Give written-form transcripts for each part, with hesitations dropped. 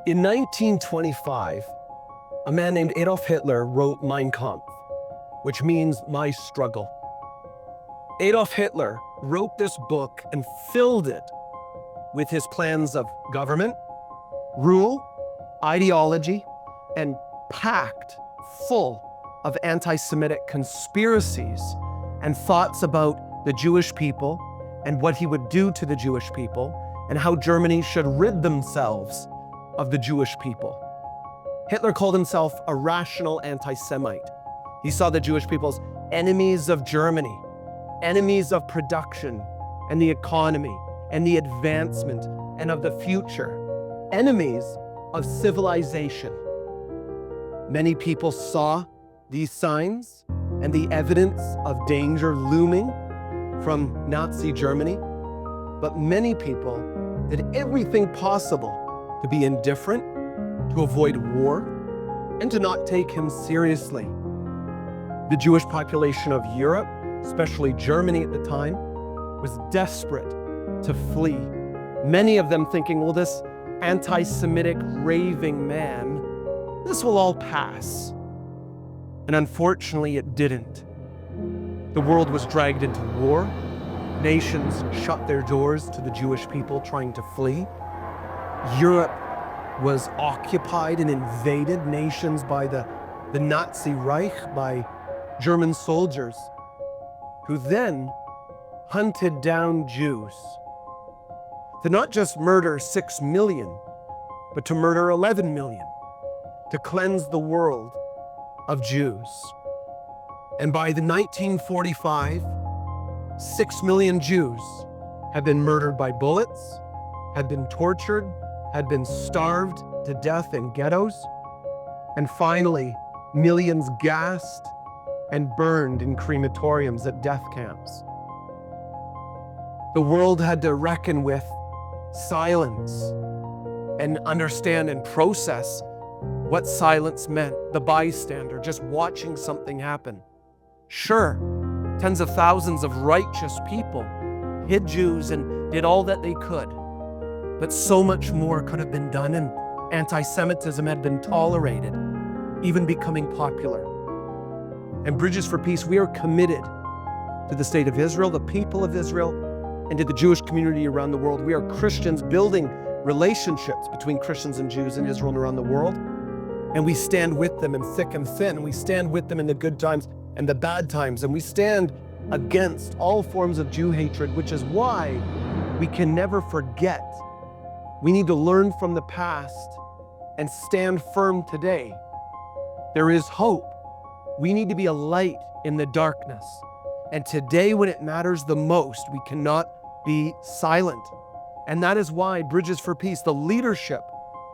In 1925, a man named Adolf Hitler wrote Mein Kampf, which means my struggle. Adolf Hitler wrote this book and filled it with his plans of government, rule, ideology, and packed full of anti-Semitic conspiracies and thoughts about the Jewish people and what he would do to the Jewish people and how Germany should rid themselves of the Jewish people. Hitler called himself a rational anti-Semite. He saw the Jewish people as enemies of Germany, enemies of production and the economy and the advancement and of the future, enemies of civilization. Many people saw these signs and the evidence of danger looming from Nazi Germany, but many people did everything possible to be indifferent, to avoid war, and to not take him seriously. The Jewish population of Europe, especially Germany at the time, was desperate to flee. Many of them thinking, well, this anti-Semitic raving man, this will all pass. And unfortunately, it didn't. The world was dragged into war. Nations shut their doors to the Jewish people trying to flee. Europe was occupied and invaded nations by the Nazi Reich, by German soldiers, who then hunted down Jews to not just murder 6 million, but to murder 11 million, to cleanse the world of Jews. And by the 1945, 6 million Jews had been murdered by bullets, had been tortured, had been starved to death in ghettos, and finally, millions gassed and burned in crematoriums at death camps. The world had to reckon with silence and understand and process what silence meant, the bystander, just watching something happen. Sure, tens of thousands of righteous people hid Jews and did all that they could, but so much more could have been done, and anti-Semitism had been tolerated, even becoming popular. And Bridges for Peace, we are committed to the state of Israel, the people of Israel, and to the Jewish community around the world. We are Christians building relationships between Christians and Jews in Israel and around the world. And we stand with them in thick and thin. And we stand with them in the good times and the bad times. And we stand against all forms of Jew hatred, which is why we can never forget. We need to learn from the past and stand firm today. There is hope. We need to be a light in the darkness. And today, when it matters the most, we cannot be silent. And that is why Bridges for Peace, the leadership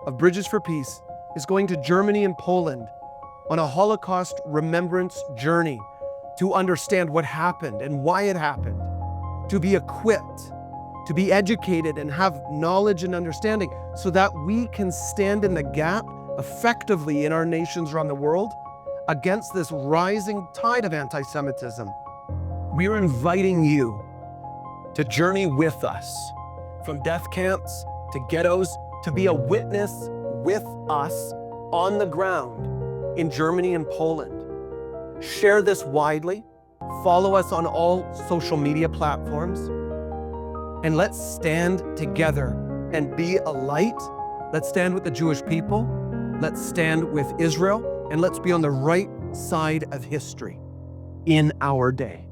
of Bridges for Peace, is going to Germany and Poland on a Holocaust Remembrance Journey to understand what happened and why it happened, to be equipped, to be educated and have knowledge and understanding so that we can stand in the gap effectively in our nations around the world against this rising tide of anti-Semitism. We are inviting you to journey with us from death camps to ghettos, to be a witness with us on the ground in Germany and Poland. Share this widely. Follow us on all social media platforms. And let's stand together and be a light. Let's stand with the Jewish people. Let's stand with Israel. And let's be on the right side of history in our day.